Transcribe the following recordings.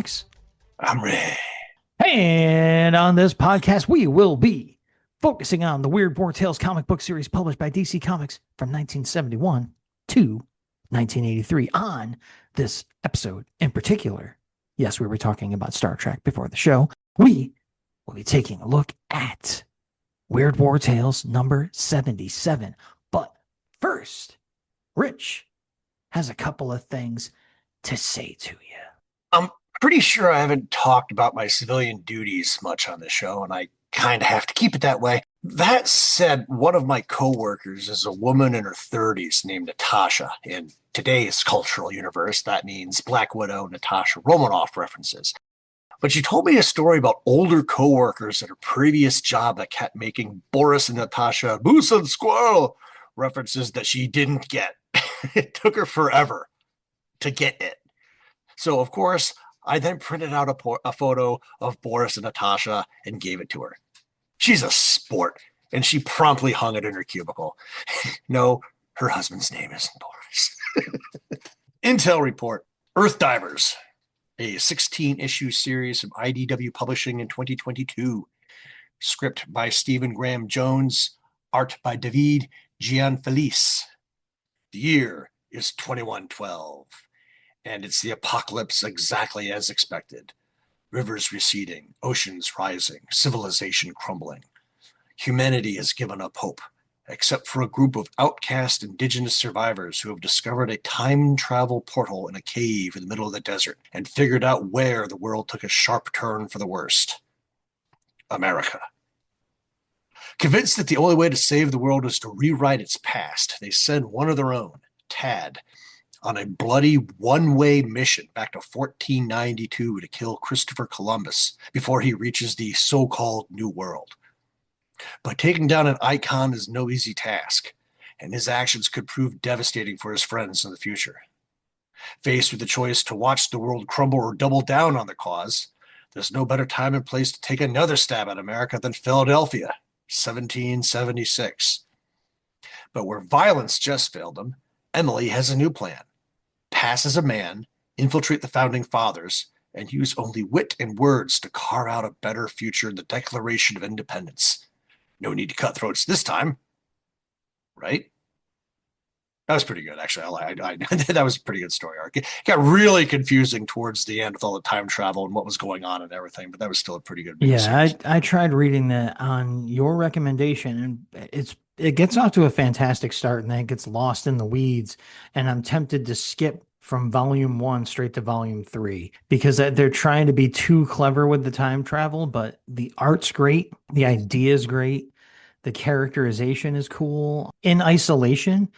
Comics. I'm ready. And on this podcast, we will be focusing on the Weird War Tales comic book series published by DC Comics from 1971 to 1983. On this episode in particular, yes, we were talking about Star Trek before the show. We will be taking a look at Weird War Tales number 77. But first, Rich has a couple of things to say to you. I'm pretty sure I haven't talked about my civilian duties much on this show, and I kind of have to keep it that way. That said, one of my coworkers is a woman in her 30s named Natasha. In today's cultural universe, that means Black Widow, Natasha Romanoff references. But she told me a story about older coworkers at her previous job that kept making Boris and Natasha Moose and Squirrel references that she didn't get. It took her forever to get it. So, of course, I then printed out a photo of Boris and Natasha and gave it to her. She's a sport, and she promptly hung it in her cubicle. No, her husband's name isn't Boris. Intel report, Earth Divers, a 16-issue series from IDW Publishing in 2022. Script by Stephen Graham Jones, art by David Gianfelice. The year is 2112. And it's the apocalypse exactly as expected. Rivers receding, oceans rising, civilization crumbling. Humanity has given up hope, except for a group of outcast indigenous survivors who have discovered a time travel portal in a cave in the middle of the desert and figured out where the world took a sharp turn for the worst. America. Convinced that the only way to save the world is to rewrite its past, they send one of their own, Tad, on a bloody one-way mission back to 1492 to kill Christopher Columbus before he reaches the so-called New World. But taking down an icon is no easy task, and his actions could prove devastating for his friends in the future. Faced with the choice to watch the world crumble or double down on the cause, there's no better time and place to take another stab at America than Philadelphia, 1776. But where violence just failed him, Emily has a new plan. Pass as a man, infiltrate the founding fathers, and use only wit and words to carve out a better future in the Declaration of Independence. No need to cut throats this time. Right? That was pretty good, actually. That was a pretty good story arc. It got really confusing towards the end with all the time travel and what was going on and everything, but that was still a pretty good Yeah, I tried reading that on your recommendation, and it gets off to a fantastic start, and then it gets lost in the weeds. And I'm tempted to skip from volume 1 straight to volume 3 because they're trying to be too clever with the time travel, but the art's great, the idea is great, the characterization is cool. In isolation,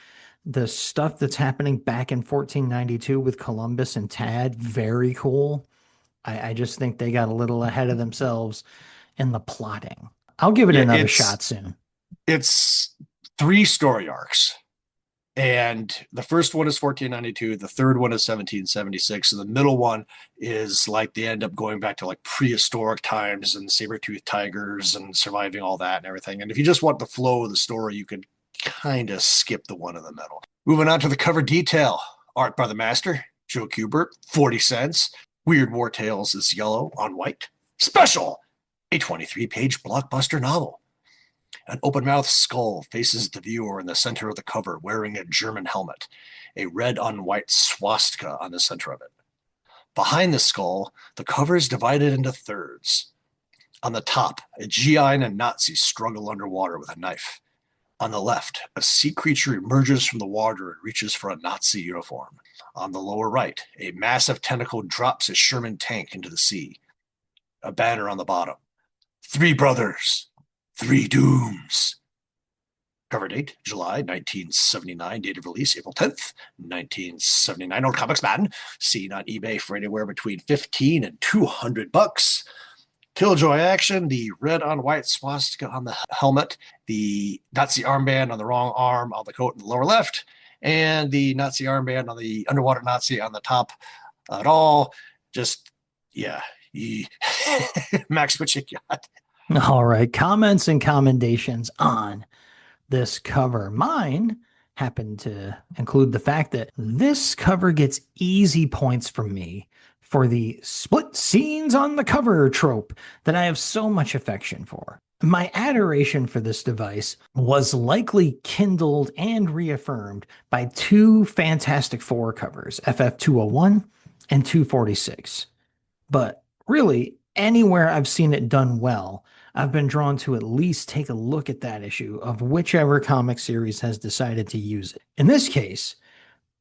the stuff that's happening back in 1492 with Columbus and Tad, very cool. I just think they got a little ahead of themselves in the plotting. I'll give it another shot soon. It's 3 story arcs. And the first one is 1492, the third one is 1776, and the middle one is like they end up going back to like prehistoric times and saber-toothed tigers and surviving all that and everything. And if you just want the flow of the story, you could kind of skip the one in the middle. Moving on to the cover detail. Art by the master, Joe Kubert, 40 cents. Weird War Tales is yellow on white. Special! A 23-page blockbuster novel. An open-mouthed skull faces the viewer in the center of the cover wearing a German helmet, a red-on-white swastika on the center of it. Behind the skull, the cover is divided into thirds. On the top, a GI and a Nazi struggle underwater with a knife. On the left, a sea creature emerges from the water and reaches for a Nazi uniform. On the lower right, a massive tentacle drops a Sherman tank into the sea. A banner on the bottom. 3 brothers. 3 dooms. Cover date, July 1979. Date of release, April 10th, 1979. On Comics Man. Seen on eBay for anywhere between $15 and $200. Killjoy action, the red on white swastika on the helmet, the Nazi armband on the wrong arm on the coat in the lower left, and the Nazi armband on the underwater Nazi on the top at all. Just, yeah. Max, what you got? All right. Comments and commendations on this cover. Mine happen to include the fact that this cover gets easy points from me for the split scenes on the cover trope that I have so much affection for. My adoration for this device was likely kindled and reaffirmed by two Fantastic Four covers, FF201 and 246. But really, anywhere I've seen it done well, I've been drawn to at least take a look at that issue of whichever comic series has decided to use it. In this case,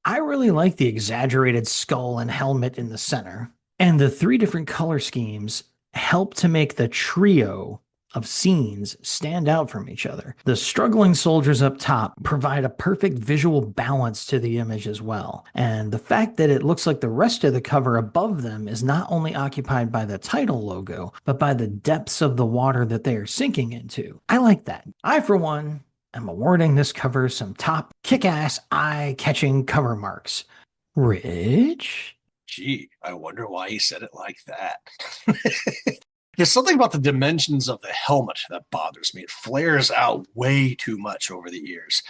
I really like the exaggerated skull and helmet in the center, and the three different color schemes help to make the trio of scenes stand out from each other. The struggling soldiers up top provide a perfect visual balance to the image as well. And the fact that it looks like the rest of the cover above them is not only occupied by the title logo, but by the depths of the water that they are sinking into. I like that. I, for one, am awarding this cover some top kick-ass eye-catching cover marks. Rich? Gee, I wonder why he said it like that. There's something about the dimensions of the helmet that bothers me. It flares out way too much over the years.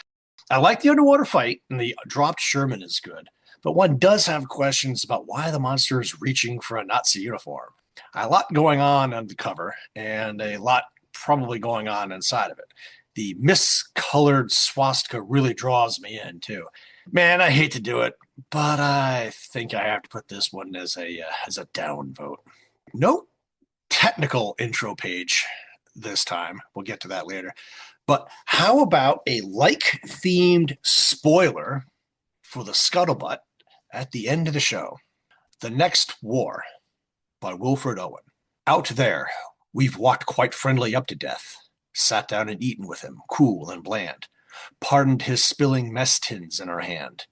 I like the underwater fight, and the dropped Sherman is good, but one does have questions about why the monster is reaching for a Nazi uniform. A lot going on the cover, and a lot probably going on inside of it. The miscolored swastika really draws me in, too. Man, I hate to do it, but I think I have to put this one as a down vote. No technical intro page this time. We'll get to that later. But how about a like-themed spoiler for the scuttlebutt at the end of the show? The Next War by Wilfred Owen. Out there, we've walked quite friendly up to death, sat down and eaten with him, cool and bland, pardoned his spilling mess tins in our hand.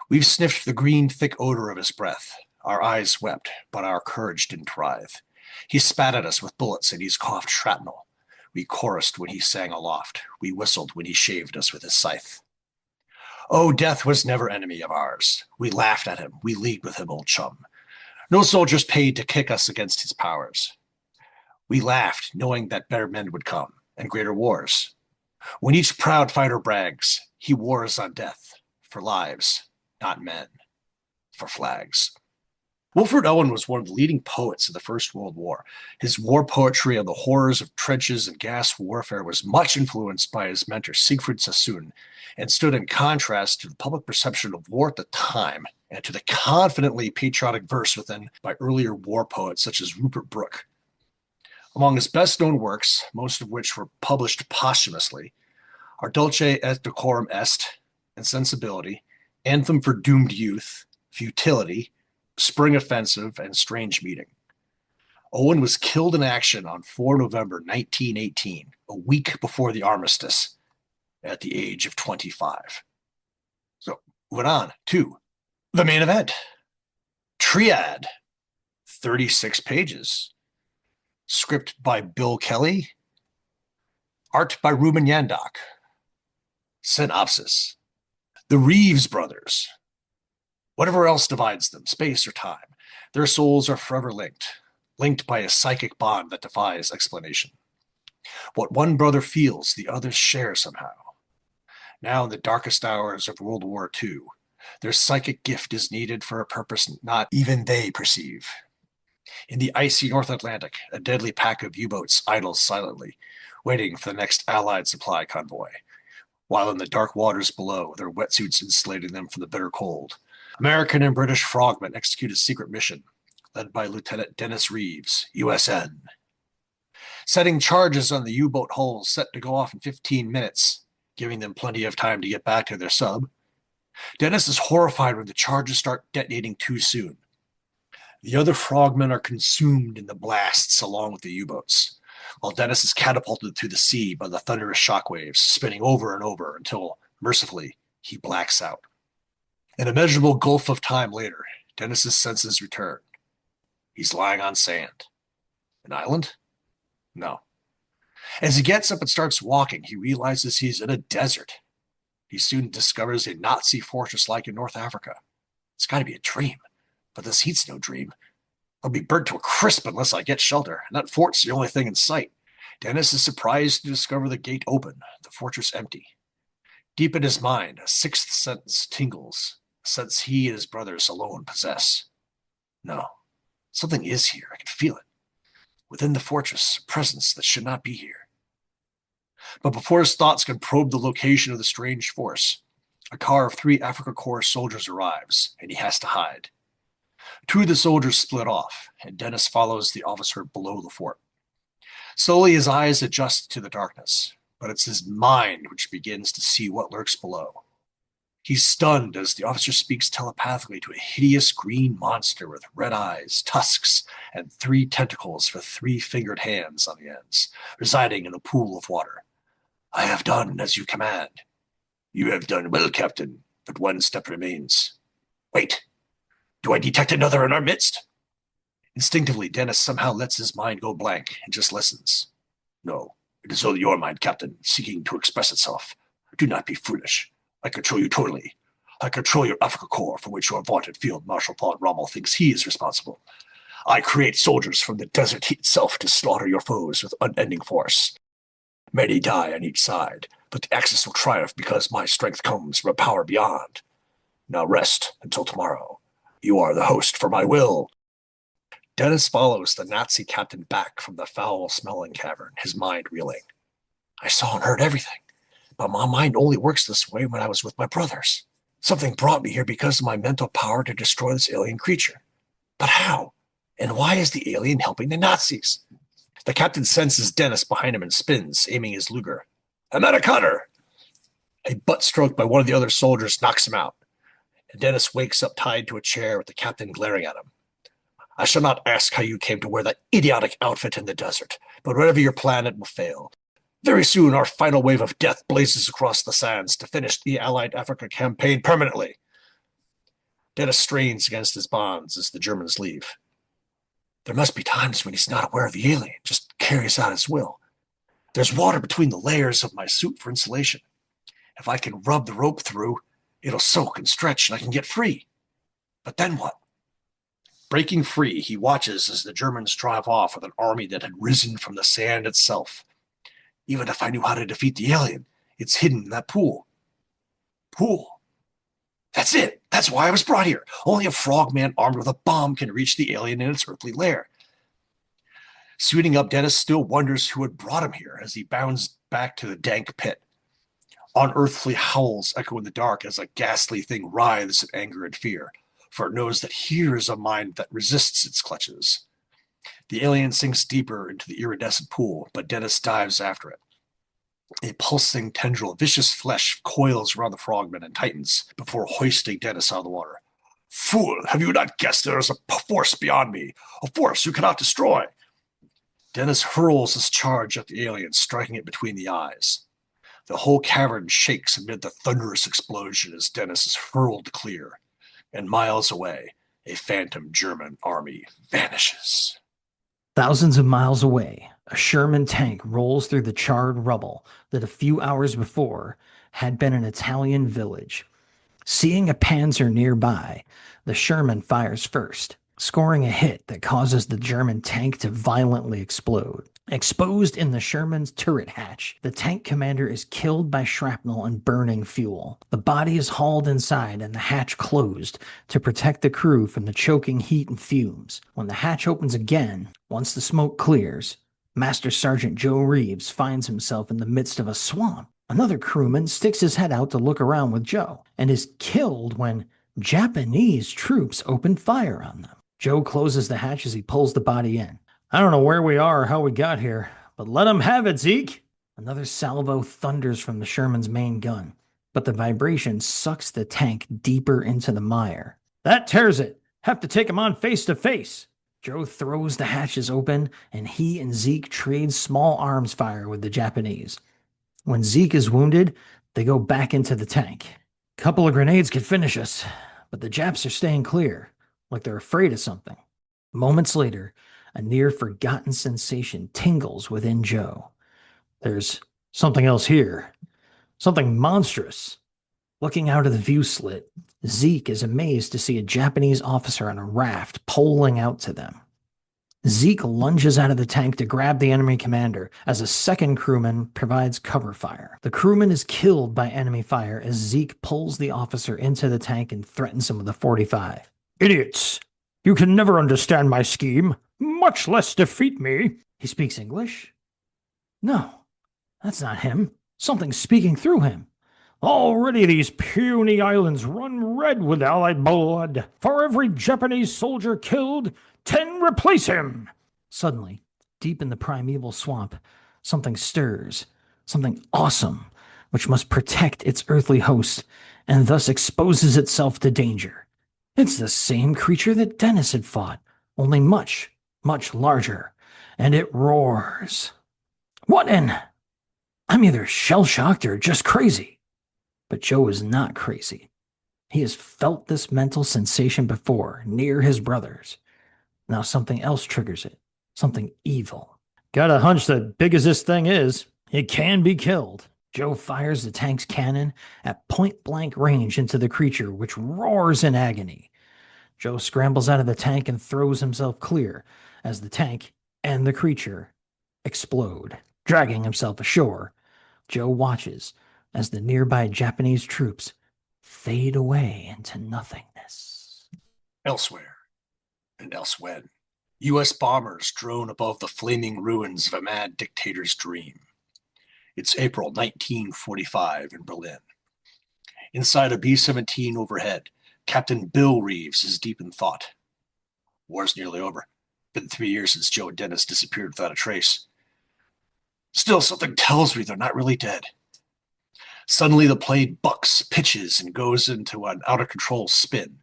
We've sniffed the green, thick odor of his breath. Our eyes wept, but our courage didn't writhe. He spat at us with bullets and he's coughed shrapnel. We chorused when he sang aloft. We whistled when he shaved us with his scythe. Oh, death was never enemy of ours. We laughed at him. We leagued with him, old chum. No soldiers paid to kick us against his powers. We laughed, knowing that better men would come, and greater wars. When each proud fighter brags, he wars on death, for lives, not men, for flags. Wilfred Owen was one of the leading poets of the First World War. His war poetry on the horrors of trenches and gas warfare was much influenced by his mentor Siegfried Sassoon and stood in contrast to the public perception of war at the time and to the confidently patriotic verse within by earlier war poets such as Rupert Brooke. Among his best-known works, most of which were published posthumously, are Dulce et Decorum Est and Sensibility, Anthem for Doomed Youth, Futility, Spring Offensive, and Strange Meeting. Owen was killed in action on 4 November 1918, a week before the armistice, at the age of 25. So, moving on to the main event. Triad, 36 pages. Script by Bill Kelly. Art by Ruben Yandok. Synopsis. The Reeves brothers. Whatever else divides them, space or time, their souls are forever linked, linked by a psychic bond that defies explanation. What one brother feels, the others share somehow. Now, in the darkest hours of World War II, their psychic gift is needed for a purpose not even they perceive. In the icy North Atlantic, a deadly pack of U-boats idles silently, waiting for the next Allied supply convoy, while in the dark waters below, their wetsuits insulating them from the bitter cold. American and British frogmen execute a secret mission, led by Lieutenant Dennis Reeves, USN. Setting charges on the U-boat hulls set to go off in 15 minutes, giving them plenty of time to get back to their sub. Dennis is horrified when the charges start detonating too soon. The other frogmen are consumed in the blasts along with the U-boats, while Dennis is catapulted through the sea by the thunderous shockwaves, spinning over and over until, mercifully, he blacks out. An immeasurable gulf of time later, Dennis's senses return. He's lying on sand. An island? No. As he gets up and starts walking, he realizes he's in a desert. He soon discovers a Nazi fortress like in North Africa. It's got to be a dream, but this heat's no dream. I'll be burnt to a crisp unless I get shelter, and that fort's the only thing in sight. Dennis is surprised to discover the gate open, the fortress empty. Deep in his mind, a sixth sense tingles, a sense he and his brothers alone possess. No, Something is here. I can feel it. Within the fortress, a presence that should not be here. But before his thoughts can probe the location of the strange force, a car of 3 Afrika Korps soldiers arrives, and he has to hide. 2 of the soldiers split off, and Dennis follows the officer below the fort. Slowly his eyes adjust to the darkness, but it's his mind which begins to see what lurks below. He's stunned as the officer speaks telepathically to a hideous green monster with red eyes, tusks, and 3 tentacles with 3-fingered hands on the ends, residing in a pool of water. I have done as you command. You have done well, Captain, but one step remains. Wait, do I detect another in our midst? Instinctively, Dennis somehow lets his mind go blank and just listens. No, it is only your mind, Captain, seeking to express itself. Do not be foolish. I control you totally. I control your Afrika Korps, for which your vaunted Field Marshal von Rommel thinks he is responsible. I create soldiers from the desert heat itself to slaughter your foes with unending force. Many die on each side, but the Axis will triumph because my strength comes from a power beyond. Now rest until tomorrow. You are the host for my will. Dennis follows the Nazi captain back from the foul-smelling cavern, his mind reeling. I saw and heard everything, but my mind only works this way when I was with my brothers. Something brought me here because of my mental power to destroy this alien creature. But how? And why is the alien helping the Nazis? The captain senses Dennis behind him and spins, aiming his Luger. I'm at a cutter! A butt stroke by one of the other soldiers knocks him out, and Dennis wakes up tied to a chair with the captain glaring at him. I shall not ask how you came to wear that idiotic outfit in the desert, but whatever your plan, it will fail. Very soon, our final wave of death blazes across the sands to finish the Allied Africa campaign permanently. Dennis strains against his bonds as the Germans leave. There must be times when he's not aware of the alien, just carries out his will. There's water between the layers of my suit for insulation. If I can rub the rope through, it'll soak and stretch and I can get free. But then what? Breaking free, he watches as the Germans drive off with an army that had risen from the sand itself. Even if I knew how to defeat the alien, it's hidden in that pool. Pool. That's it. That's why I was brought here. Only a frogman armed with a bomb can reach the alien in its earthly lair. Suiting up, Dennis still wonders who had brought him here as he bounds back to the dank pit. Unearthly howls echo in the dark as a ghastly thing writhes in anger and fear, for it knows that here is a mind that resists its clutches. The alien sinks deeper into the iridescent pool, but Dennis dives after it. A pulsing tendril of vicious flesh coils around the frogman and tightens before hoisting Dennis out of the water. Fool, have you not guessed there is a force beyond me? A force you cannot destroy. Dennis hurls his charge at the alien, striking it between the eyes. The whole cavern shakes amid the thunderous explosion as Dennis is hurled clear, and miles away, a phantom German army vanishes. Thousands of miles away, a Sherman tank rolls through the charred rubble that a few hours before had been an Italian village. Seeing a Panzer nearby, the Sherman fires first, scoring a hit that causes the German tank to violently explode. Exposed in the Sherman's turret hatch, the tank commander is killed by shrapnel and burning fuel. The body is hauled inside and the hatch closed to protect the crew from the choking heat and fumes. When the hatch opens again, once the smoke clears, Master Sergeant Joe Reeves finds himself in the midst of a swamp. Another crewman sticks his head out to look around with Joe and is killed when Japanese troops open fire on them. Joe closes the hatch as he pulls the body in. I don't know where we are or how we got here, but let 'em have it, Zeke. Another salvo thunders from the Sherman's main gun, but the vibration sucks the tank deeper into the mire. That tears it. Have to take him on face to face. Joe throws the hatches open, and he and Zeke trade small arms fire with the Japanese. When Zeke is wounded, they go back into the tank. Couple of grenades could finish us, but the Japs are staying clear, like they're afraid of something. Moments later, a near-forgotten sensation tingles within Joe. There's something else here. Something monstrous. Looking out of the view slit, Zeke is amazed to see a Japanese officer on a raft poling out to them. Zeke lunges out of the tank to grab the enemy commander as a second crewman provides cover fire. The crewman is killed by enemy fire as Zeke pulls the officer into the tank and threatens him with a .45. Idiots! You can never understand my scheme, much less defeat me. He speaks English? No, that's not him. Something's speaking through him. Already these puny islands run red with Allied blood. For every Japanese soldier killed, 10 replace him. Suddenly, deep in the primeval swamp, something stirs, something awesome, which must protect its earthly host, and thus exposes itself to danger. It's the same creature that Dennis had fought, only much, much larger, and it roars. What in? I'm either shell-shocked or just crazy. But Joe is not crazy. He has felt this mental sensation before, near his brothers. Now something else triggers it. Something evil. Got a hunch that big as this thing is, it can be killed. Joe fires the tank's cannon at point-blank range into the creature, which roars in agony. Joe scrambles out of the tank and throws himself clear as the tank and the creature explode, dragging himself ashore. Joe watches as the nearby Japanese troops fade away into nothingness. Elsewhere and elsewhen, U.S. bombers drone above the flaming ruins of a mad dictator's dream. It's April 1945 in Berlin. Inside a B-17 overhead, Captain Bill Reeves is deep in thought. War's nearly over. Been 3 years since Joe and Dennis disappeared without a trace. Still, something tells me they're not really dead. Suddenly, the plane bucks, pitches, and goes into an out-of-control spin.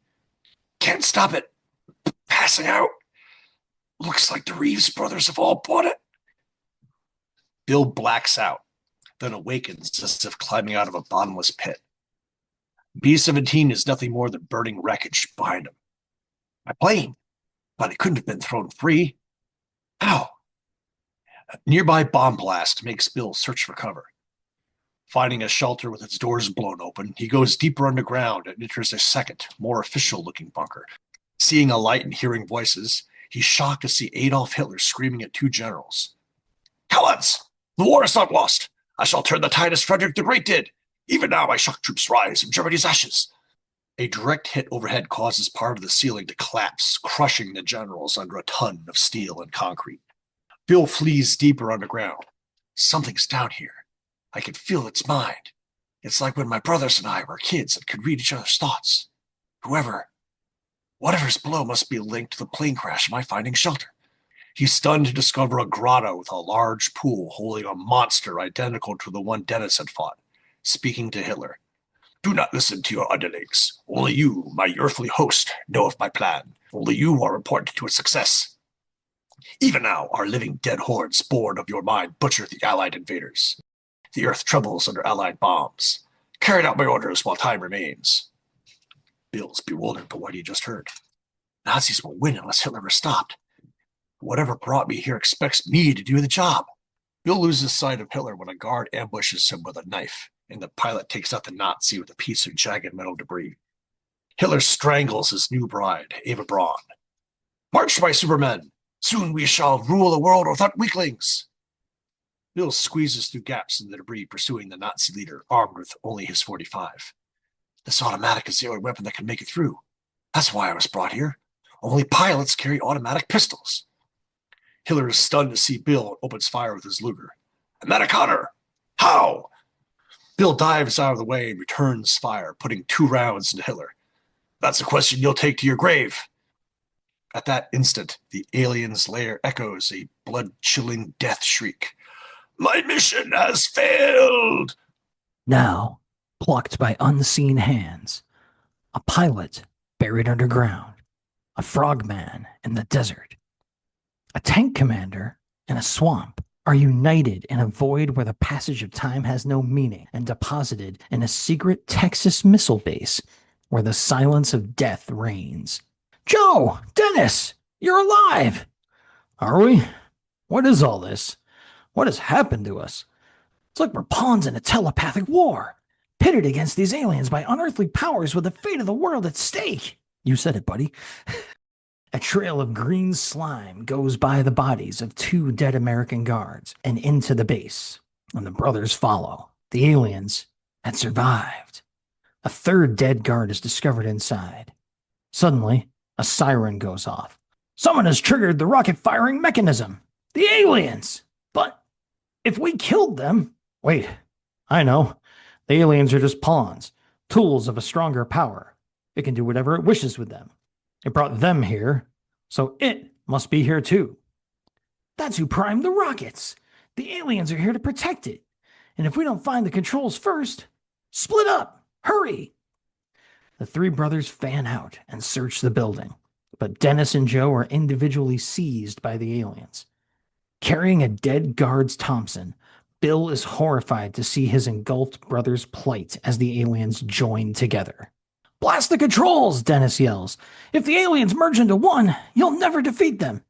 Can't stop it. Passing out. Looks like the Reeves brothers have all bought it. Bill blacks out, then awakens as if climbing out of a bottomless pit. B-17 is nothing more than burning wreckage behind him. My plane, but it couldn't have been thrown free. How? A nearby bomb blast makes Bill search for cover. Finding a shelter with its doors blown open, he goes deeper underground and enters a second, more official-looking bunker. Seeing a light and hearing voices, he's shocked to see Adolf Hitler screaming at two generals. Cowards! The war is not lost! I shall turn the tide as Frederick the Great did! Even now my shock troops rise from Germany's ashes! A direct hit overhead causes part of the ceiling to collapse, crushing the generals under a ton of steel and concrete. Bill flees deeper underground. Something's down here. I can feel its mind. It's like when my brothers and I were kids and could read each other's thoughts. Whatever's below must be linked to the plane crash of my finding shelter. He's stunned to discover a grotto with a large pool holding a monster identical to the one Dennis had fought, speaking to Hitler. Do not listen to your underlings. Only you, my earthly host, know of my plan. Only you are important to its success. Even now, our living dead hordes born of your mind butcher the Allied invaders. The earth trembles under Allied bombs. Carry out my orders while time remains. Bill's bewildered by what he just heard. Nazis will win unless Hitler is stopped. Whatever brought me here expects me to do the job. Bill loses sight of Hitler when a guard ambushes him with a knife, and the pilot takes out the Nazi with a piece of jagged metal debris. Hitler strangles his new bride, Eva Braun. March, my supermen! Soon we shall rule the world without weaklings! Bill squeezes through gaps in the debris, pursuing the Nazi leader, armed with only his .45. This automatic is the only weapon that can make it through. That's why I was brought here. Only pilots carry automatic pistols. Hitler is stunned to see Bill and opens fire with his Luger. Amerikaner! How? Bill dives out of the way and returns fire, putting 2 rounds into Hitler. That's a question you'll take to your grave. At that instant, the alien's lair echoes a blood-chilling death shriek. My mission has failed! Now, plucked by unseen hands, a pilot buried underground, a frogman in the desert, a tank commander in a swamp are united in a void where the passage of time has no meaning and deposited in a secret Texas missile base where the silence of death reigns. Joe! Dennis! You're alive! Are we? What is all this? What has happened to us? It's like we're pawns in a telepathic war, pitted against these aliens by unearthly powers with the fate of the world at stake. You said it, buddy. A trail of green slime goes by the bodies of 2 dead American guards and into the base, and the brothers follow. The aliens had survived. A 3rd dead guard is discovered inside. Suddenly, A siren goes off. Someone has triggered the rocket firing mechanism. The aliens! But if we killed them. Wait, I know. The aliens are just pawns, tools of a stronger power. It can do whatever it wishes with them. It brought them here, so it must be here too. That's who primed the rockets. The aliens are here to protect it. And if we don't find the controls first, split up! Hurry! The three brothers fan out and search the building, but Dennis and Joe are individually seized by the aliens. Carrying a dead guard's Thompson, Bill is horrified to see his engulfed brother's plight as the aliens join together. Blast the controls, Dennis yells. If the aliens merge into one, you'll never defeat them.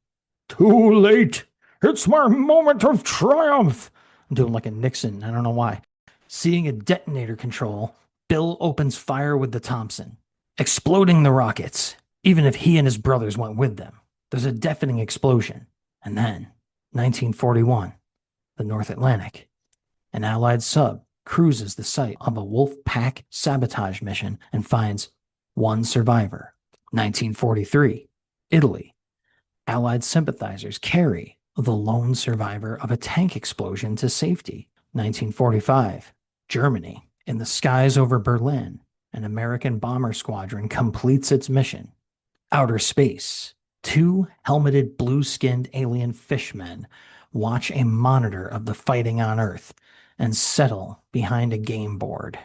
Too late. It's my moment of triumph. I'm doing like a Nixon, I don't know why. Seeing a detonator control, Bill opens fire with the Thompson, exploding the rockets, even if he and his brothers went with them. There's a deafening explosion. And then, 1941, the North Atlantic. An Allied sub cruises the site of a Wolf Pack sabotage mission and finds one survivor. 1943, Italy. Allied sympathizers carry the lone survivor of a tank explosion to safety. 1945, Germany. In the skies over Berlin, an American bomber squadron completes its mission. Outer space. Two helmeted, blue-skinned alien fishmen watch a monitor of the fighting on Earth and settle behind a game board.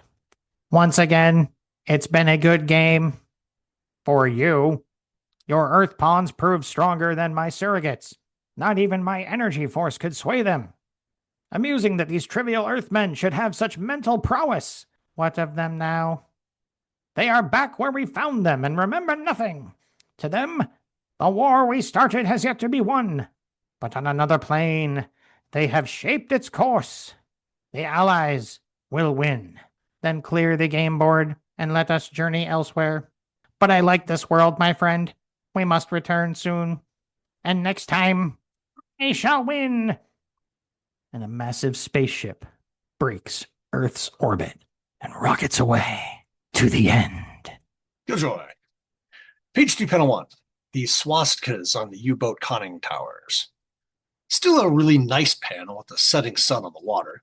Once again, it's been a good game. For you. Your Earth pawns proved stronger than my surrogates. Not even my energy force could sway them. Amusing that these trivial Earthmen should have such mental prowess. What of them now? They are back where we found them and remember nothing. To them, the war we started has yet to be won. But on another plane, they have shaped its course. The Allies will win. Then clear the game board and let us journey elsewhere. But I like this world, my friend. We must return soon. And next time, we shall win. And a massive spaceship breaks Earth's orbit and rockets away to the end. Enjoy. Page 2, panel 1. The swastikas on the U-boat conning towers. Still a really nice panel with the setting sun on the water.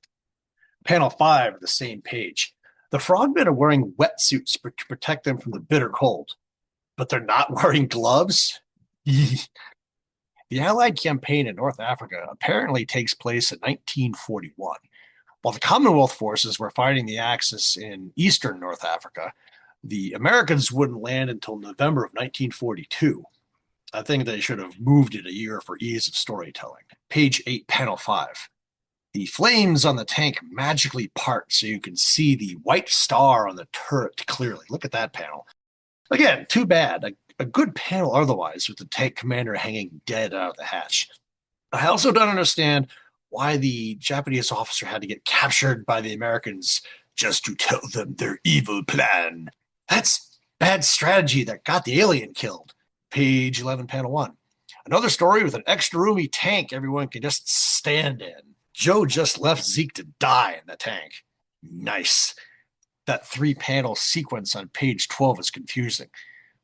Panel 5 of the same page. The frogmen are wearing wetsuits to protect them from the bitter cold. But they're not wearing gloves? The Allied campaign in North Africa apparently takes place in 1941. While the Commonwealth forces were fighting the Axis in eastern North Africa, the Americans wouldn't land until November of 1942. I think they should have moved it a year for ease of storytelling. Page 8, panel 5. The flames on the tank magically part so you can see the white star on the turret clearly. Look at that panel. Again, too bad. A good panel otherwise with the tank commander hanging dead out of the hatch. I also don't understand why the Japanese officer had to get captured by the Americans just to tell them their evil plan. That's bad strategy that got the alien killed. Page 11, panel 1. Another story with an extra roomy tank everyone can just stand in. Joe just left Zeke to die in the tank. Nice. That 3-panel sequence on page 12 is confusing.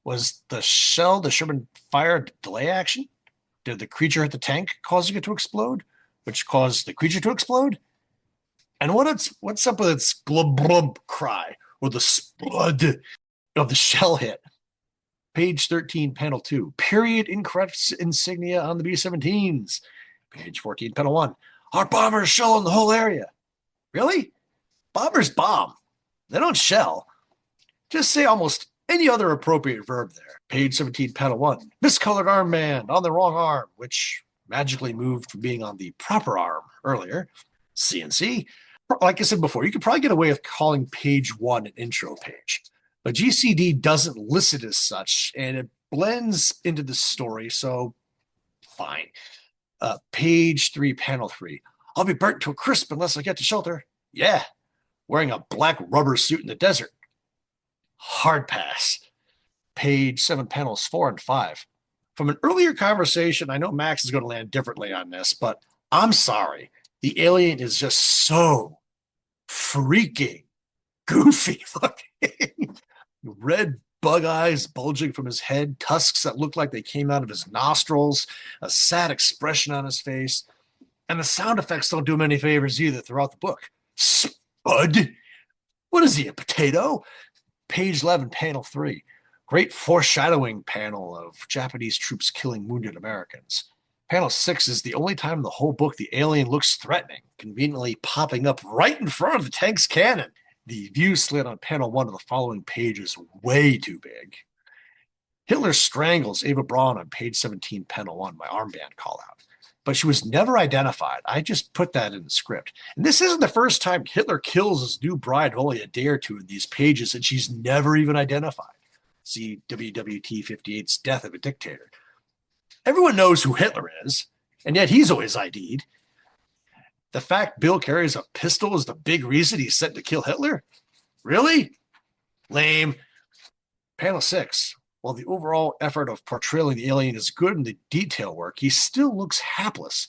Was the shell the Sherman fire delay action? Did the creature hit the tank, causing it to explode, which caused the creature to explode? And what's up with its glub glub cry or the spud of the shell hit? Page 13, panel 2. Period incorrect insignia on the B-17s. Page 14, panel 1. Our bombers shell in the whole area. Really? Bombers bomb. They don't shell. Just say almost any other appropriate verb there. Page 17, panel 1. Miscolored armband on the wrong arm, which magically moved from being on the proper arm earlier. CNC. Like I said before, you could probably get away with calling page 1 an intro page. But GCD doesn't list it as such, and it blends into the story, so fine. Page 3, panel 3. I'll be burnt to a crisp unless I get to shelter. Yeah, wearing a black rubber suit in the desert. Hard pass. Page 7, panels 4 and 5. From an earlier conversation, I know Max is going to land differently on this, but I'm sorry. The alien is just so freaking goofy looking. Red bug eyes bulging from his head, tusks that look like they came out of his nostrils, a sad expression on his face. And the sound effects don't do him any favors either throughout the book. Spud? What is he, a potato? Page 11, panel 3. Great foreshadowing panel of Japanese troops killing wounded Americans. Panel 6 is the only time in the whole book the alien looks threatening, conveniently popping up right in front of the tank's cannon. The view slit on panel 1 of the following page is way too big. Hitler strangles Eva Braun on page 17, panel 1, my armband call out. But she was never identified. I just put that in the script. And this isn't the first time Hitler kills his new bride only a day or two in these pages, and she's never even identified. See WWT 58's Death of a Dictator. Everyone knows who Hitler is, and yet he's always ID'd. The fact Bill carries a pistol is the big reason he's sent to kill Hitler? Really? Lame. Panel 6. While the overall effort of portraying the alien is good in the detail work, he still looks hapless.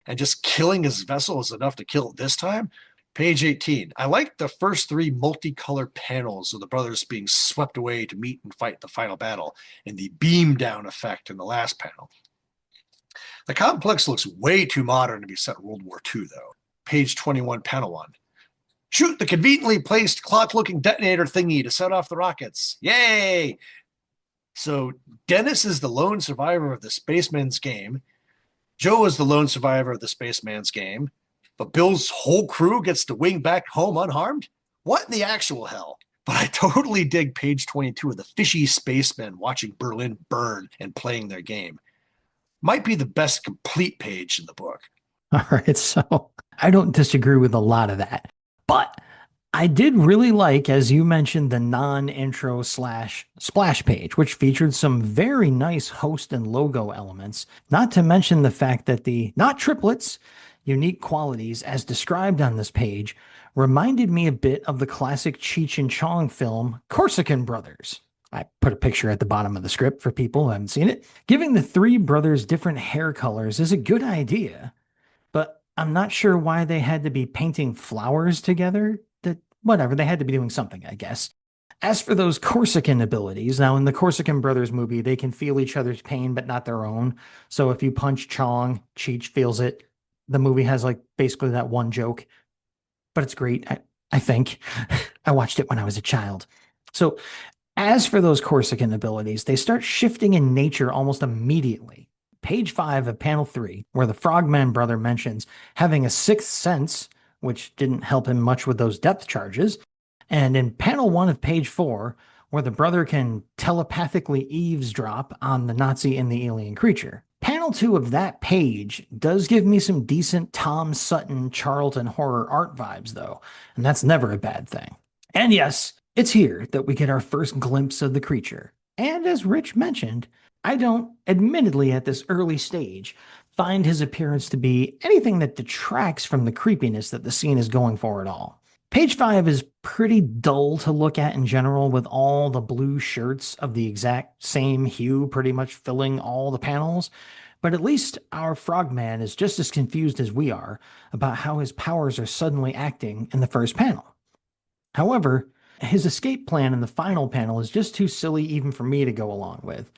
And just killing his vessel is enough to kill it this time? Page 18. I like the first 3 multicolored panels of the brothers being swept away to meet and fight the final battle, and the beam down effect in the last panel. The complex looks way too modern to be set in World War II, though. Page 21, panel 1. Shoot the conveniently placed clock-looking detonator thingy to set off the rockets. Yay! So Dennis is the lone survivor of the spaceman's game. Joe is the lone survivor of the spaceman's game. But Bill's whole crew gets to wing back home unharmed? What in the actual hell? But I totally dig page 22 of the fishy spacemen watching Berlin burn and playing their game. Might be the best complete page in the book. All right, so I don't disagree with a lot of that, but I did really like, as you mentioned, the non-intro slash splash page, which featured some very nice host and logo elements, not to mention the fact that the not triplets, unique qualities as described on this page reminded me a bit of the classic Cheech and Chong film Corsican Brothers. I put a picture at the bottom of the script for people who haven't seen it. Giving the 3 brothers different hair colors is a good idea, but I'm not sure why they had to be painting flowers together. That whatever, they had to be doing something, I guess. As for those Corsican abilities, now in the Corsican Brothers movie, they can feel each other's pain, but not their own. So if you punch Chong, Cheech feels it. The movie has like basically that one joke, but it's great. I think I watched it when I was a child. So as for those Corsican abilities, they start shifting in nature almost immediately. Page 5 of panel 3, where the Frogman brother mentions having a sixth sense, which didn't help him much with those depth charges. And in panel 1 of page 4, where the brother can telepathically eavesdrop on the Nazi and the alien creature. Panel 2 of that page does give me some decent Tom Sutton Charlton horror art vibes, though, and that's never a bad thing. And yes, it's here that we get our first glimpse of the creature. And as Rich mentioned, I don't, admittedly at this early stage, find his appearance to be anything that detracts from the creepiness that the scene is going for at all. Page 5 is pretty dull to look at in general, with all the blue shirts of the exact same hue pretty much filling all the panels. But at least our Frogman is just as confused as we are about how his powers are suddenly acting in the first panel. However, his escape plan in the final panel is just too silly even for me to go along with.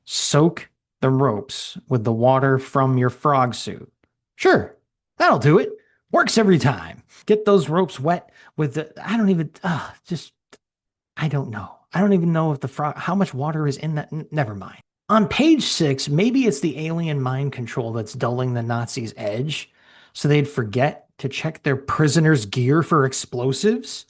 Soak the ropes with the water from your frog suit. Sure, that'll do it. Works every time. Get those ropes wet with the, I don't even, I don't know. I don't even know if the frog, how much water is in that. Never mind. On page 6, maybe it's the alien mind control that's dulling the Nazis' edge, so they'd forget to check their prisoners' gear for explosives.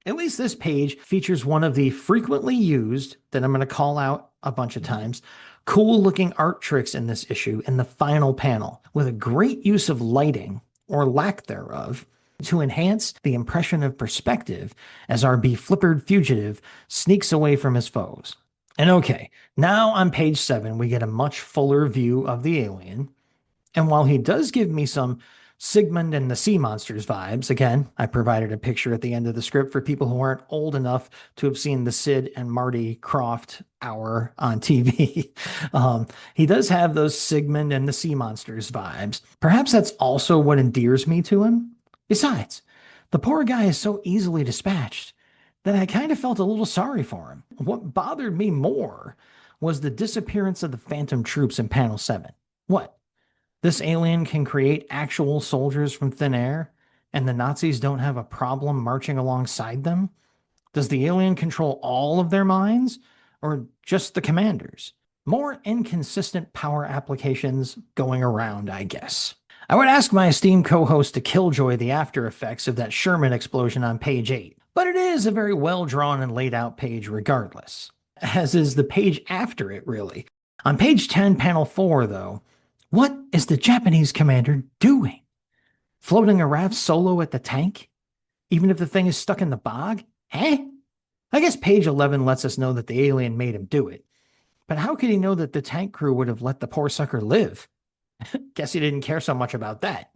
At least this page features one of the frequently used, that I'm going to call out a bunch of times, cool looking art tricks in this issue in the final panel, with a great use of lighting, or lack thereof, to enhance the impression of perspective as our beflippered fugitive sneaks away from his foes. And okay, now on page 7, we get a much fuller view of the alien. And while he does give me some Sigmund and the Sea Monsters vibes, again, I provided a picture at the end of the script for people who aren't old enough to have seen the Sid and Marty Krofft hour on TV. He does have those Sigmund and the Sea Monsters vibes. Perhaps that's also what endears me to him. Besides, the poor guy is so easily dispatched. that I kind of felt a little sorry for him. What bothered me more was the disappearance of the Phantom troops in panel 7. What? This alien can create actual soldiers from thin air, and the Nazis don't have a problem marching alongside them? Does the alien control all of their minds, or just the commanders? More inconsistent power applications going around, I guess. I would ask my esteemed co host to killjoy the after effects of that Sherman explosion on page 8, but it is a very well drawn and laid out page regardless, as is the page after it, really. On page 10, panel 4, though, what is the Japanese commander doing? Floating a raft solo at the tank? Even if the thing is stuck in the bog? Eh? I guess page 11 lets us know that the alien made him do it. But how could he know that the tank crew would have let the poor sucker live? Guess he didn't care so much about that.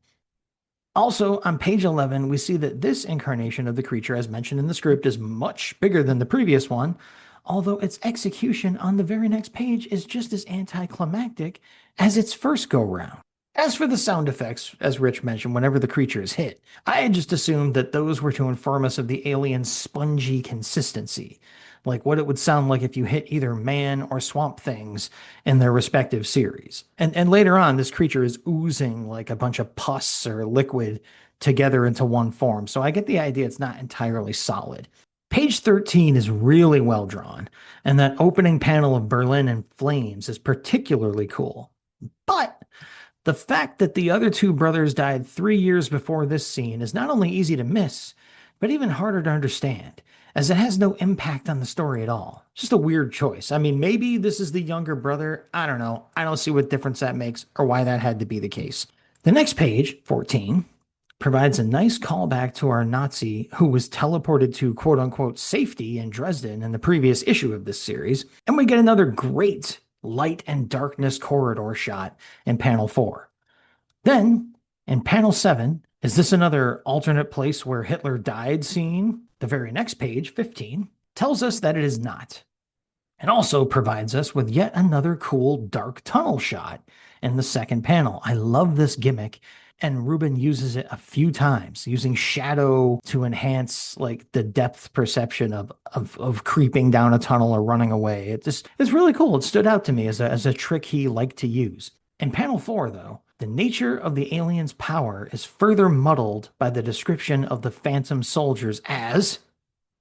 Also, on page 11, we see that this incarnation of the creature, as mentioned in the script, is much bigger than the previous one, although its execution on the very next page is just as anticlimactic as its first go round. As for the sound effects, as Rich mentioned, whenever the creature is hit, I had just assumed that those were to inform us of the alien's spongy consistency, like what it would sound like if you hit either man or swamp things in their respective series. And later on, this creature is oozing like a bunch of pus or liquid together into one form. So I get the idea it's not entirely solid. Page 13 is really well drawn, and that opening panel of Berlin in flames is particularly cool. But the fact that the other two brothers died 3 years before this scene is not only easy to miss, but even harder to understand, as it has no impact on the story at all. Just a weird choice. I mean, maybe this is the younger brother. I don't know. I don't see what difference that makes or why that had to be the case. The next page, 14, provides a nice callback to our Nazi who was teleported to quote unquote safety in Dresden in the previous issue of this series. And we get another great light and darkness corridor shot in panel 4. Then, in panel 7, is this another alternate place where Hitler died scene? The very next page, 15, tells us that it is not. It also provides us with yet another cool dark tunnel shot in the second panel. I love this gimmick, and Ruben uses it a few times, using shadow to enhance like the depth perception of creeping down a tunnel or running away. It's really cool. It stood out to me as a trick he liked to use. In panel 4, though, the nature of the alien's power is further muddled by the description of the phantom soldiers as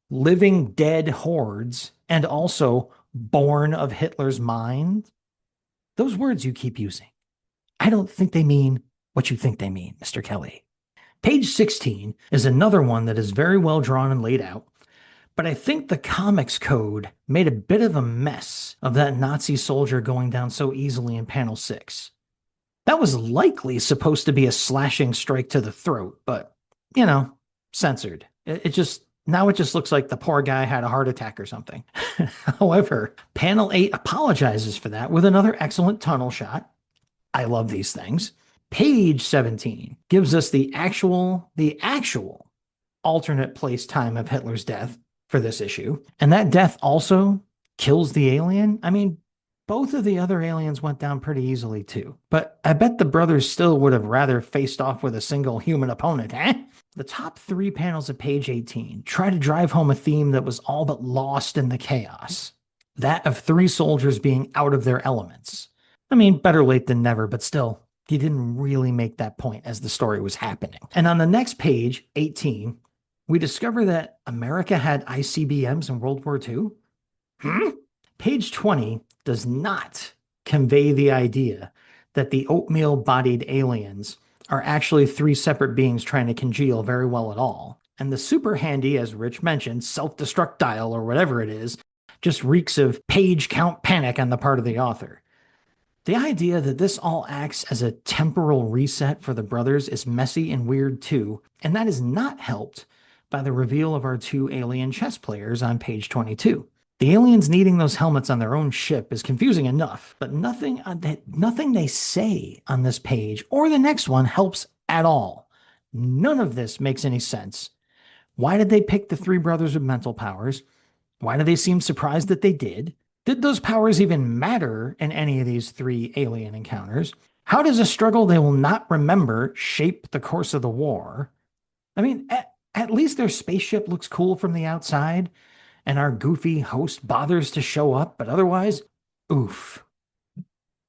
living dead hordes and also born of Hitler's mind. Those words you keep using, I don't think they mean what you think they mean, Mr. Kelly. Page 16 is another one that is very well drawn and laid out, but I think the comics code made a bit of a mess of that Nazi soldier going down so easily in panel 6. That was likely supposed to be a slashing strike to the throat, but, censored. It just, now it just looks like the poor guy had a heart attack or something. However, panel 8 apologizes for that with another excellent tunnel shot. I love these things. Page 17 gives us the actual alternate place time of Hitler's death for this issue. And that death also kills the alien. I mean, both of the other aliens went down pretty easily too. But I bet the brothers still would have rather faced off with a single human opponent, eh? The top 3 panels of page 18 try to drive home a theme that was all but lost in the chaos. That of 3 soldiers being out of their elements. I mean, better late than never, but still, he didn't really make that point as the story was happening. And on the next page, 18, we discover that America had ICBMs in World War II. Page 20 does not convey the idea that the oatmeal-bodied aliens are actually 3 separate beings trying to congeal very well at all. And the super handy, as Rich mentioned, self-destruct dial or whatever it is, just reeks of page count panic on the part of the author. The idea that this all acts as a temporal reset for the brothers is messy and weird too, and that is not helped by the reveal of our 2 alien chess players on page 22. The aliens needing those helmets on their own ship is confusing enough, but nothing they say on this page or the next one helps at all. None of this makes any sense. Why did they pick the 3 brothers with mental powers? Why do they seem surprised that they did? Did those powers even matter in any of these 3 alien encounters? How does a struggle they will not remember shape the course of the war? I mean, At least their spaceship looks cool from the outside, and our goofy host bothers to show up, but otherwise, oof,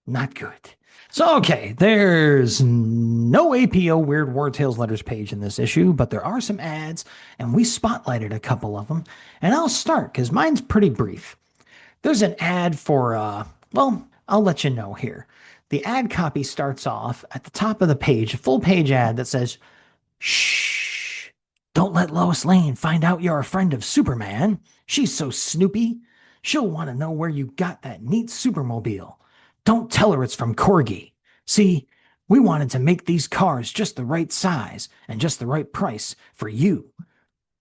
not good. So, okay, there's no APO Weird War Tales letters page in this issue, but there are some ads, and we spotlighted a couple of them. And I'll start because mine's pretty brief. There's an ad for, well, I'll let you know here. The ad copy starts off at the top of the page, a full page ad that says, "Shh, don't let Lois Lane find out you're a friend of Superman. She's so snoopy. She'll want to know where you got that neat supermobile. Don't tell her it's from Corgi. See, we wanted to make these cars just the right size and just the right price for you,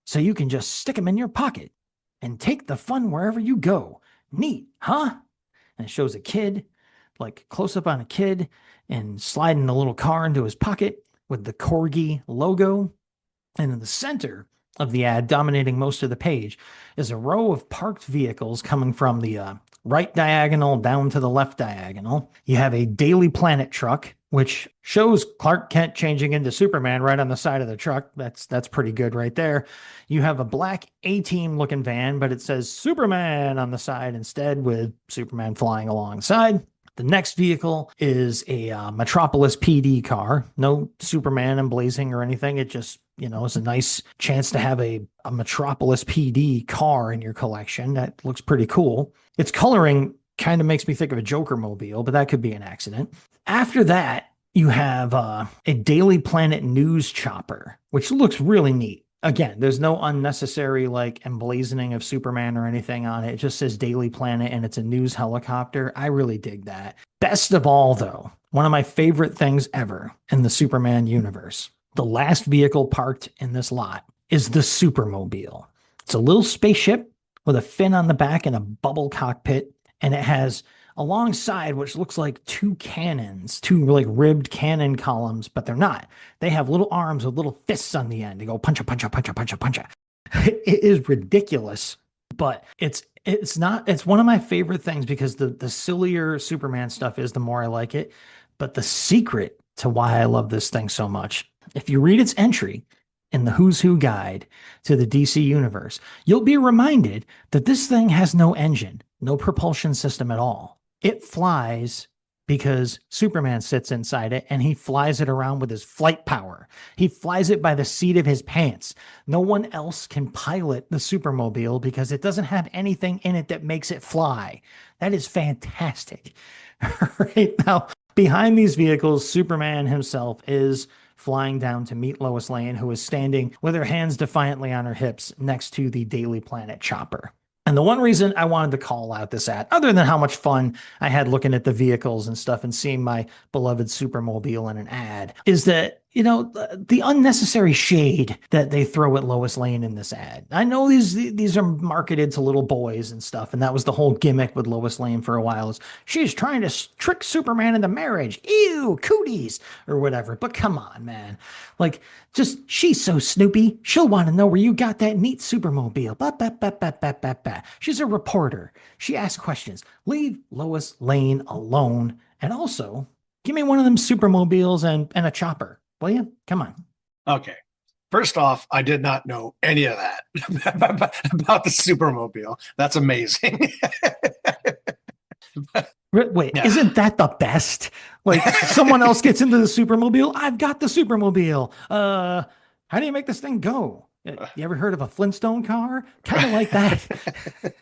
so you can just stick them in your pocket and take the fun wherever you go. Neat, huh?" And it shows a kid, like close up on a kid, and sliding the little car into his pocket with the Corgi logo. And in the center of the ad, dominating most of the page, is a row of parked vehicles coming from the right diagonal down to the left diagonal. You have a Daily Planet truck, which shows Clark Kent changing into Superman right on the side of the truck. That's pretty good right there. You have a black A-Team looking van, but it says Superman on the side instead, with Superman flying alongside. The next vehicle is a Metropolis PD car. No Superman emblazing or anything. It just, it's a nice chance to have a Metropolis PD car in your collection. That looks pretty cool. Its coloring kind of makes me think of a Joker mobile, but that could be an accident. After that, you have a Daily Planet news chopper, which looks really neat. Again, there's no unnecessary like emblazoning of Superman or anything on it. It just says Daily Planet and it's a news helicopter. I really dig that. Best of all, though, one of my favorite things ever in the Superman universe, the last vehicle parked in this lot is the Supermobile. It's a little spaceship with a fin on the back and a bubble cockpit, and it has alongside, which looks like two cannons, two like ribbed cannon columns, but they're not. They have little arms with little fists on the end. They go puncha, puncha, puncha, puncha, puncha. It is ridiculous, but it's not. It's one of my favorite things because the sillier Superman stuff is, the more I like it. But the secret to why I love this thing so much, if you read its entry in the Who's Who guide to the DC universe, you'll be reminded that this thing has no engine, no propulsion system at all. It flies because Superman sits inside it and he flies it around with his flight power. He flies it by the seat of his pants. No one else can pilot the Supermobile because it doesn't have anything in it that makes it fly. That is fantastic. Right now, behind these vehicles, Superman himself is flying down to meet Lois Lane, who is standing with her hands defiantly on her hips next to the Daily Planet chopper. And the one reason I wanted to call out this ad, other than how much fun I had looking at the vehicles and stuff and seeing my beloved Supermobile in an ad, is that, the unnecessary shade that they throw at Lois Lane in this ad. I know these are marketed to little boys and stuff, and that was the whole gimmick with Lois Lane for a while, is she's trying to trick Superman into marriage. Ew, cooties, or whatever. But come on, man. Like, just, she's so snoopy. She'll want to know where you got that neat Supermobile. Bah, bah, bah, bah, bah, bah, bah. She's a reporter. She asks questions. Leave Lois Lane alone. And also, give me one of them Supermobiles and a chopper. Will you? Come on. Okay. First off, I did not know any of that about the Supermobile. That's amazing. Wait, Yeah. isn't that the best? Like, someone else gets into the Supermobile. I've got the Supermobile. How do you make this thing go? You ever heard of a Flintstone car? Kind of like that.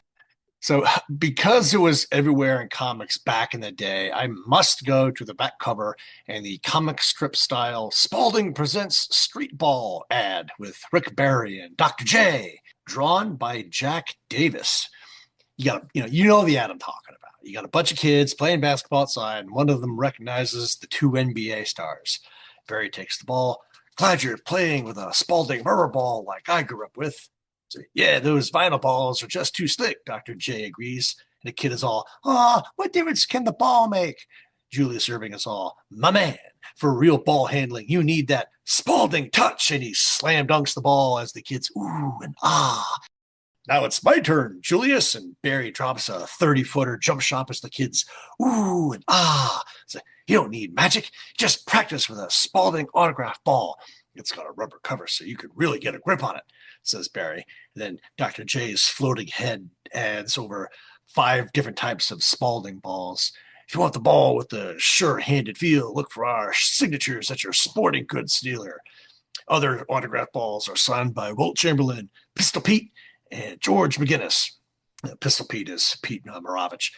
So, because it was everywhere in comics back in the day, I must go to the back cover and the comic strip style Spalding Presents Street Ball ad with Rick Barry and Dr. J, drawn by Jack Davis. You know the ad I'm talking about. You got a bunch of kids playing basketball outside, and one of them recognizes the two NBA stars. Barry takes the ball. Glad you're playing with a Spalding rubber ball like I grew up with. So, yeah, those vinyl balls are just too slick, Dr. J agrees. And the kid is all, what difference can the ball make? Julius Irving is all, my man, for real ball handling, you need that Spalding touch. And he slam dunks the ball as the kids ooh and ah. Now it's my turn, Julius. And Barry drops a 30-footer jump shot as the kids ooh and ah. So, you don't need magic. Just practice with a Spalding autograph ball. It's got a rubber cover so you could really get a grip on it, says Barry. And then Dr. J's floating head adds over 5 different types of Spalding balls. If you want the ball with the sure-handed feel, look for our signatures at your sporting goods dealer. Other autograph balls are signed by Wilt Chamberlain, Pistol Pete, and George McGinnis. Pistol Pete is Pete Maravich.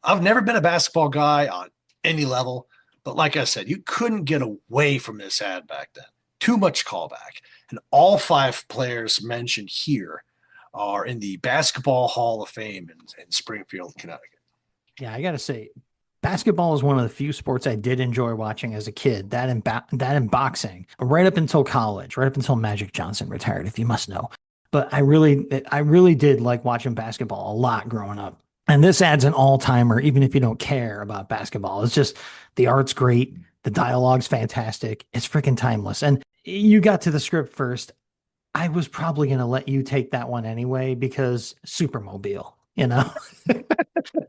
I've never been a basketball guy on any level, but like I said, you couldn't get away from this ad back then. Too much callback. And all 5 players mentioned here are in the Basketball Hall of Fame in Springfield, Connecticut. Yeah, I gotta say, basketball is one of the few sports I did enjoy watching as a kid. That and boxing, right up until college, right up until Magic Johnson retired, if you must know. But I really did like watching basketball a lot growing up. And this adds an all-timer, even if you don't care about basketball. It's just the art's great, the dialogue's fantastic, it's freaking timeless. And you got to the script first. I was probably gonna let you take that one anyway because Supermobile, you know.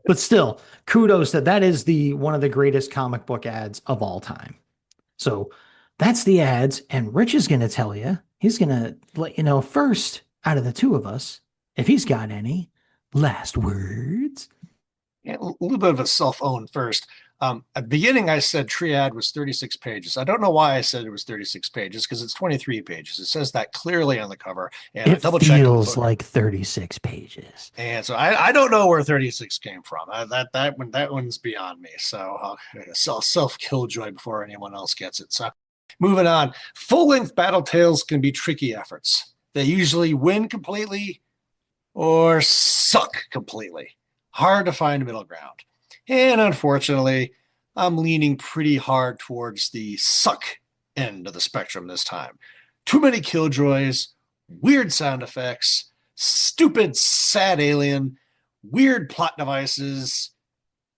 But still, kudos that is the one of the greatest comic book ads of all time. So that's the ads, and Rich is going to tell you, he's going to let you know first out of the two of us if he's got any last words. Yeah, a little bit of a self-own first. At the beginning, I said Triad was 36 pages. I don't know why I said it was 36 pages because it's 23 pages. It says that clearly on the cover, and I It double checked in the feels book. like 36 pages. And so I don't know where 36 came from. That one's beyond me. So self killjoy before anyone else gets it. So moving on, full length battle tales can be tricky efforts. They usually win completely or suck completely. Hard to find a middle ground. And unfortunately, I'm leaning pretty hard towards the suck end of the spectrum this time. Too many killjoys, weird sound effects, stupid, sad alien, weird plot devices.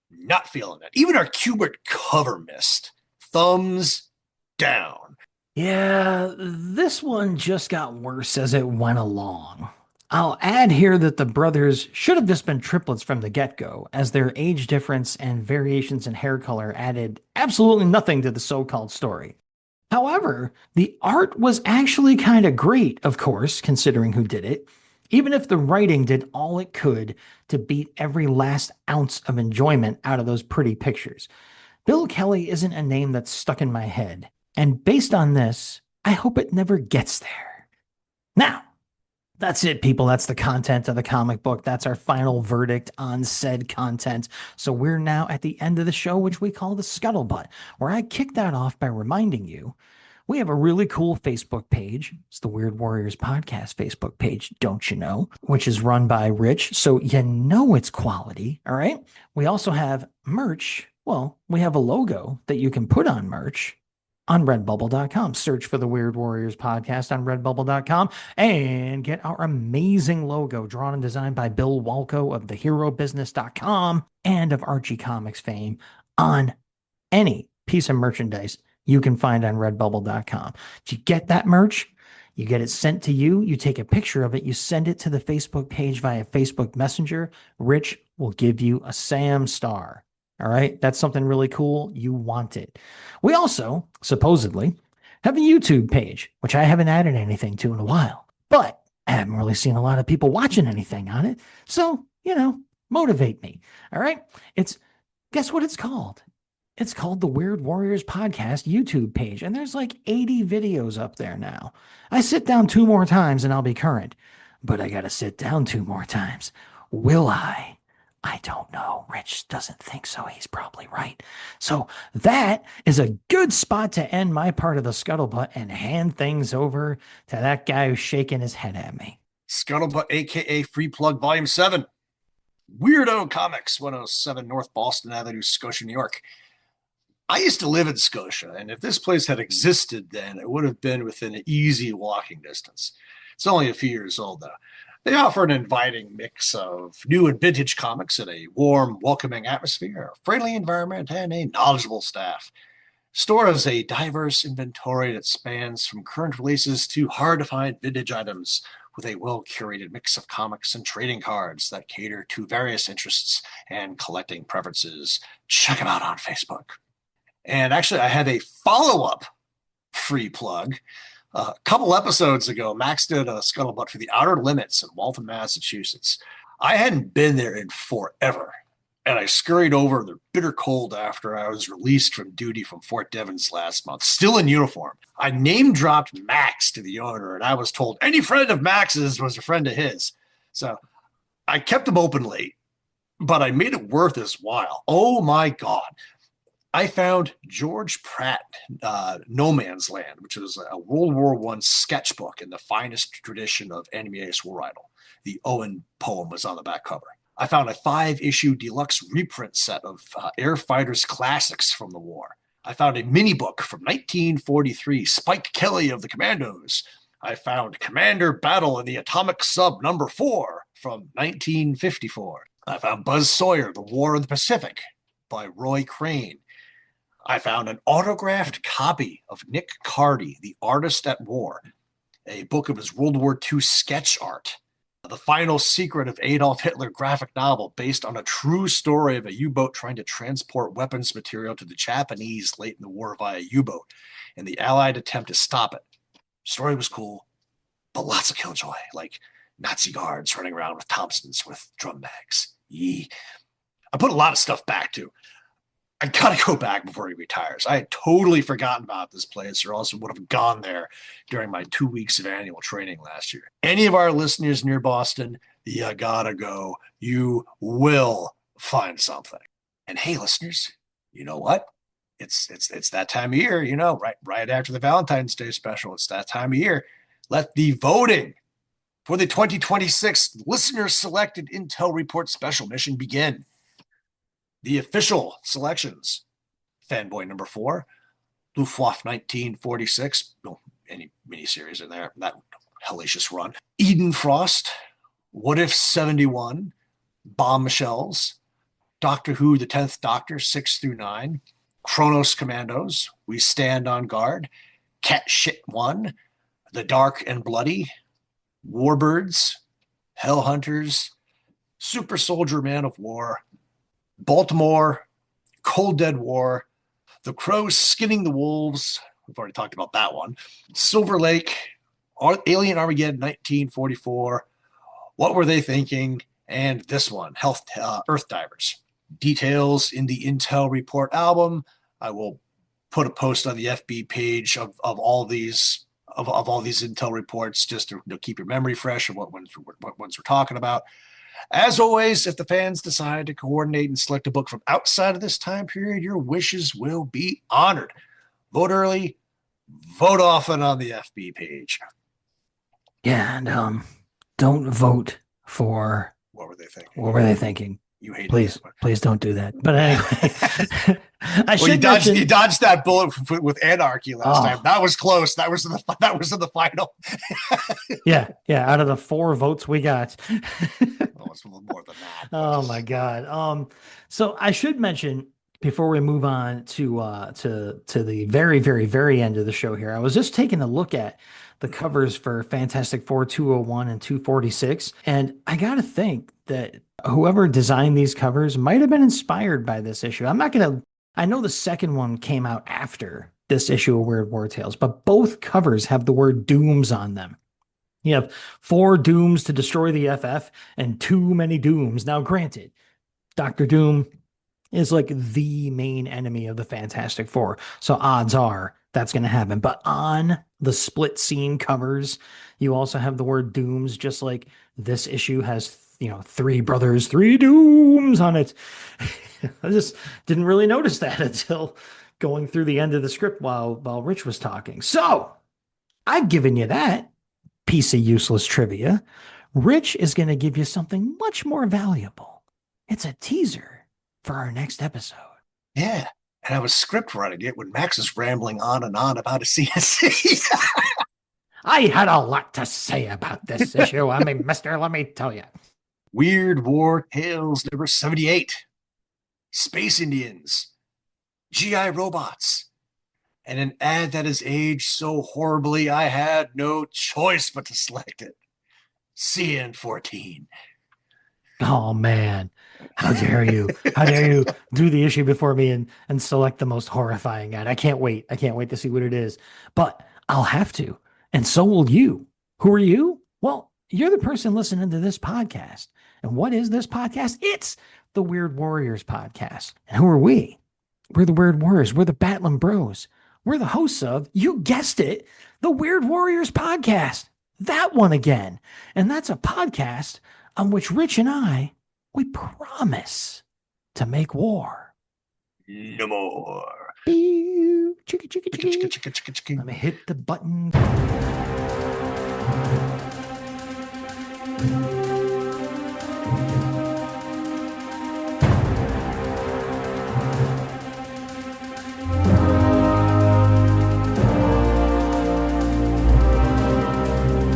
Not feeling it. Even our Kubert cover missed. Thumbs down. Yeah, this one just got worse as it went along. I'll add here that the brothers should have just been triplets from the get-go, as their age difference and variations in hair color added absolutely nothing to the so-called story. However, the art was actually kind of great, of course, considering who did it, even if the writing did all it could to beat every last ounce of enjoyment out of those pretty pictures. Bill Kelly isn't a name that's stuck in my head, and based on this, I hope it never gets there. Now, that's it, people. That's the content of the comic book. That's our final verdict on said content. So we're now at the end of the show, which we call the Scuttlebutt, where I kick that off by reminding you we have a really cool Facebook page. It's the Weird Warriors Podcast Facebook page, don't you know, which is run by Rich. So you know it's quality. All right. We also have merch. Well, we have a logo that you can put on merch on redbubble.com. Search for the Weird Warriors Podcast on redbubble.com and get our amazing logo drawn and designed by Bill Walco of theherobusiness.com and of Archie Comics fame on any piece of merchandise you can find on redbubble.com. To get that merch, you get it sent to you, you take a picture of it, you send it to the Facebook page via Facebook Messenger. Rich will give you a Sam star. All right, that's something really cool. You want it. We also, supposedly, have a YouTube page, which I haven't added anything to in a while, but I haven't really seen a lot of people watching anything on it. So, motivate me. All right. Guess what it's called? It's called the Weird Warriors Podcast YouTube page, and there's like 80 videos up there now. I sit down 2 more times and I'll be current, but I got to sit down 2 more times. Will I? I don't know. Rich doesn't think so. He's probably right. So that is a good spot to end my part of the scuttlebutt and hand things over to that guy who's shaking his head at me. Scuttlebutt, aka Free Plug Volume 7. Weirdo Comics, 107 North Boston Avenue, Scotia, New York. I used to live in Scotia, and if this place had existed then, it would have been within an easy walking distance. It's only a few years old, though. They offer an inviting mix of new and vintage comics in a warm, welcoming atmosphere, a friendly environment, and a knowledgeable staff. Store has a diverse inventory that spans from current releases to hard-to-find vintage items, with a well-curated mix of comics and trading cards that cater to various interests and collecting preferences. Check them out on Facebook. And actually, I have a follow-up free plug. A couple episodes ago, Max did a scuttlebutt for the Outer Limits in Waltham, Massachusetts. I hadn't been there in forever, and I scurried over the bitter cold after I was released from duty from Fort Devens last month, still in uniform. I name dropped Max to the owner, and I was told any friend of Max's was a friend of his. So I kept him open late, but I made it worth his while. Oh my God. I found George Pratt, No Man's Land, which was a World War I sketchbook in the finest tradition of Animeus War Idol. The Owen poem was on the back cover. I found a 5-issue deluxe reprint set of Air Fighters classics from the war. I found a mini book from 1943, Spike Kelly of the Commandos. I found Commander Battle in the Atomic Sub Number 4 from 1954. I found Buzz Sawyer, The War in the Pacific by Roy Crane. I found an autographed copy of Nick Cardy, The Artist at War, a book of his World War II sketch art. The Final Secret of Adolf Hitler graphic novel based on a true story of a U-boat trying to transport weapons material to the Japanese late in the war via U-boat and the Allied attempt to stop it. Story was cool, but lots of killjoy, like Nazi guards running around with Thompsons with drum bags. Yee. I put a lot of stuff back too. I gotta go back before he retires. I had totally forgotten about this place, or else I would have gone there during my 2 weeks of annual training last year. Any of our listeners near Boston, you gotta go. You will find something. And hey, listeners, you know what? It's that time of year, right after the Valentine's Day special. It's that time of year. Let the voting for the 2026 listener selected Intel Report special mission begin. The official selections: Fanboy number 4, Luftwaffe 1946, no, any miniseries in there, that hellacious run. Eden Frost, What If 71, Bombshells, Doctor Who, The 10th Doctor, 6 through 9, Kronos Commandos, We Stand on Guard, Cat Shit 1, The Dark and Bloody, Warbirds, Hell Hunters, Super Soldier Man of War, Baltimore, Cold Dead War, The Crows Skinning the Wolves. We've already talked about that one. Silver Lake, Alien Armageddon 1944, What Were They Thinking? And this one, Earth Divers. Details in the Intel Report album. I will put a post on the FB page of all these Intel reports just to keep your memory fresh of what ones we're talking about. As always, if the fans decide to coordinate and select a book from outside of this time period, your wishes will be honored. Vote early, vote often on the FB page. Yeah, and don't vote for What were they thinking? What were they thinking? You hate Please, it. please don't do that. But anyway, you dodged that bullet with Anarchy last time. That was close. That was in the final. yeah. Out of the 4 votes we got, it's a little more than that. Oh my God. So I should mention before we move on to the very, very, very end of the show here, I was just taking a look at the covers for Fantastic Four 201 and 246, and I got to think that whoever designed these covers might have been inspired by this issue. I know the second one came out after this issue of Weird War Tales, but both covers have the word dooms on them. You have 4 dooms to destroy the FF and too many dooms. Now, granted, Doctor Doom is like the main enemy of the Fantastic Four, so odds are that's going to happen. But on the split scene covers, you also have the word dooms, just like this issue has, 3 brothers, 3 dooms on it. I just didn't really notice that until going through the end of the script while Rich was talking. So I've given you that piece of useless trivia. Rich is going to give you something much more valuable. It's a teaser for our next episode. Yeah. And I was script writing it when Max was rambling on and on about a CNC. I had a lot to say about this issue. I mean, mister, let me tell you. Weird War Tales number 78. Space Indians. GI robots. And an ad that has aged so horribly I had no choice but to select it. CN14. Oh man, how dare you? How dare you do the issue before me and select the most horrifying ad? I can't wait. I can't wait to see what it is. But I'll have to And so will you. Who are you? Well, you're the person listening to this podcast. And what is this podcast? It's the Weird Warriors podcast. And who are we? We're the Weird Warriors. We're the Battling Bros. We're the hosts of, you guessed it, the Weird Warriors podcast. That one again. And that's a podcast on which Rich and I, we promise to make war. No more. Pew, chicka, chicka, Chicka, chicka, chicka. chicka, chicka, chicka. Let me hit the button.